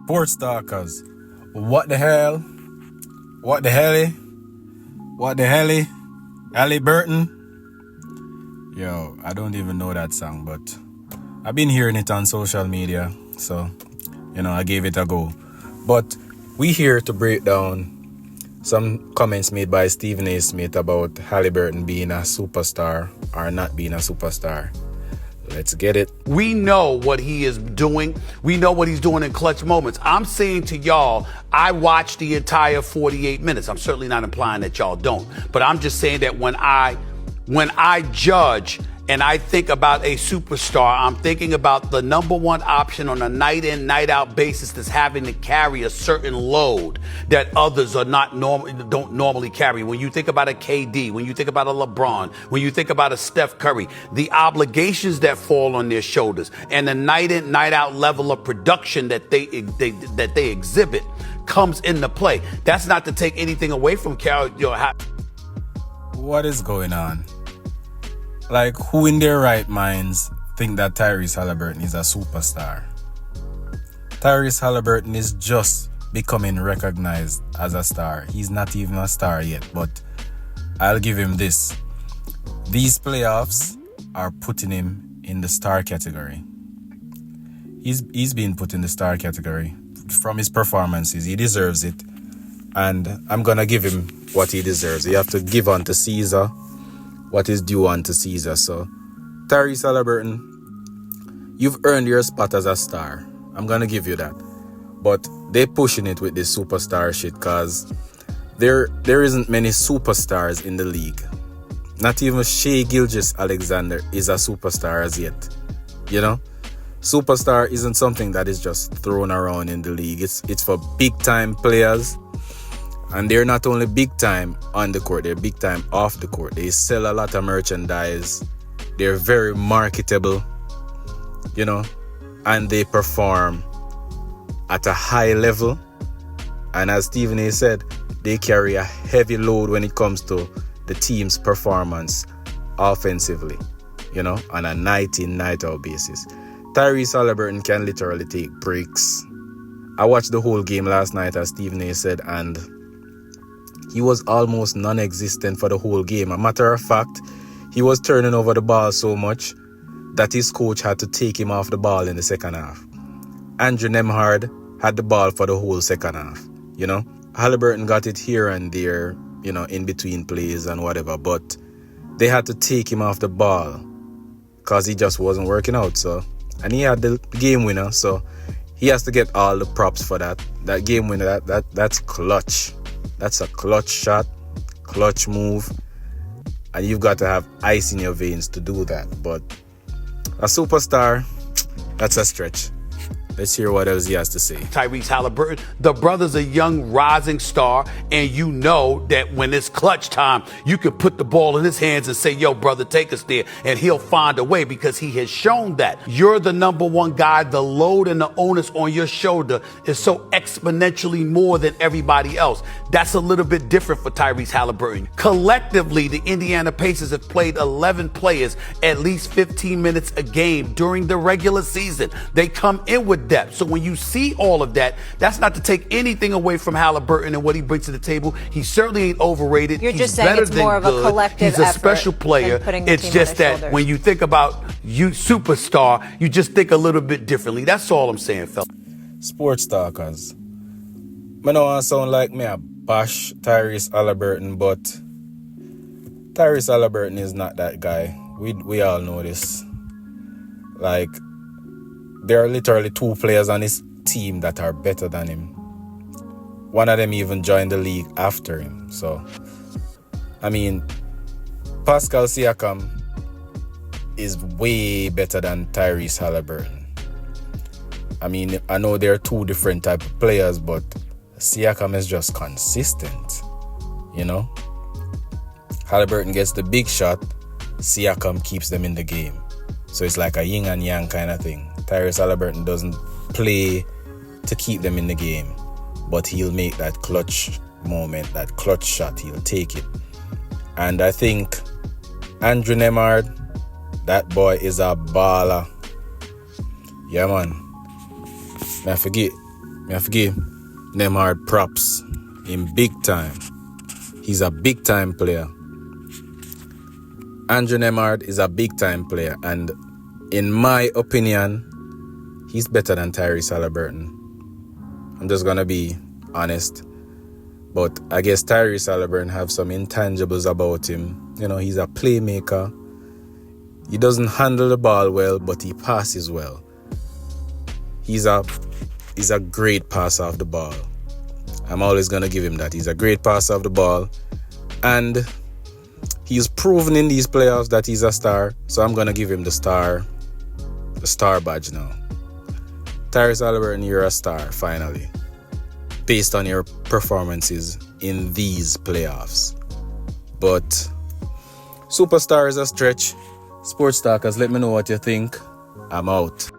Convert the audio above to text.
Sports talkers. What the hell? What the hell? What the hell? Haliburton? Yo, I don't even know that song, but I've been hearing it on social media, so, I gave it a go. But we here to break down some comments made by Stephen A. Smith about Haliburton being a superstar or not being a superstar. Let's get it. We know what he is doing. We know what he's doing in clutch moments. I'm saying to y'all, I watched the entire 48 minutes. I'm certainly not implying that y'all don't, but I'm just saying that when I judge and I think about a superstar, I'm thinking about the number one option on a night in, night out basis that's having to carry a certain load that others are don't normally carry. When you think about a KD, when you think about a LeBron, when you think about a Steph Curry, the obligations that fall on their shoulders and the night in, night out level of production that they exhibit comes into play. That's not to take anything away from What is going on? Like, who in their right minds think that Tyrese Haliburton is a superstar? Tyrese Haliburton is just becoming recognized as a star. He's not even a star yet, but I'll give him this. These playoffs are putting him in the star category. He's been put in the star category from his performances. He deserves it. And I'm going to give him what he deserves. You have to give unto Caesar what is due unto Caesar. So, Tyrese Haliburton, you've earned your spot as a star. I'm going to give you that. But they're pushing it with this superstar shit because there isn't many superstars in the league. Not even Shai Gilgeous-Alexander is a superstar as yet. Superstar isn't something that is just thrown around in the league. It's for big-time players. And they're not only big time on the court, they're big time off the court. They sell a lot of merchandise. They're very marketable, and they perform at a high level. And as Stephen A. said, they carry a heavy load when it comes to the team's performance offensively, on a night in, night out basis. Tyrese Haliburton can literally take breaks. I watched the whole game last night, as Stephen A. said, and he was almost non-existent for the whole game. A matter of fact, he was turning over the ball so much that his coach had to take him off the ball in the second half. Andrew Nembhard had the ball for the whole second half, Haliburton got it here and there, in between plays and whatever, but they had to take him off the ball because he just wasn't working out. So, and he had the game winner, so he has to get all the props for that. That game winner, that's clutch. That's a clutch shot, clutch move, and you've got to have ice in your veins to do that. But a superstar, that's a stretch. Let's hear what else he has to say. Tyrese Haliburton, the brother's a young rising star, and you know that when it's clutch time, you can put the ball in his hands and say, yo, brother, take us there, and he'll find a way because he has shown that. You're the number one guy. The load and the onus on your shoulder is so exponentially more than everybody else. That's a little bit different for Tyrese Haliburton. Collectively, the Indiana Pacers have played 11 players at least 15 minutes a game during the regular season. They come in with depth. So when you see all of that, that's not to take anything away from Haliburton and what he brings to the table. He certainly ain't overrated. You're He's just saying better it's than more of a good. collective He's a effort special player. than putting the It's team just on their that shoulders. when you think about you superstar, you just think a little bit differently. That's all I'm saying, fella. Sports talkers. I know I sound like me a bash Tyrese Haliburton, but Tyrese Haliburton is not that guy. We all know this. Like, there are literally two players on his team that are better than him. One of them even joined the league after him. So, Pascal Siakam is way better than Tyrese Haliburton. I know they're two different type of players, but Siakam is just consistent, Haliburton gets the big shot, Siakam keeps them in the game. So it's like a yin and yang kind of thing. Tyrese Haliburton doesn't play to keep them in the game, but he'll make that clutch moment, that clutch shot, he'll take it. And I think Andrew Nembhard, that boy is a baller. Yeah, man. I forget I have to give Nemhard props in big time. He's a big time player. Andrew Nemhard is a big time player, and in my opinion, he's better than Tyrese Haliburton. I'm just gonna be honest. But I guess Tyrese Haliburton have some intangibles about him. You know, he's a playmaker. He doesn't handle the ball well, but he passes well. He's a great passer of the ball. I'm always gonna give him that. He's a great passer of the ball. And he's proven in these playoffs that he's a star. So I'm gonna give him the star badge now. Tyrese Haliburton, you're a star, finally. Based on your performances in these playoffs. But superstar is a stretch. Sports Talkers, let me know what you think. I'm out.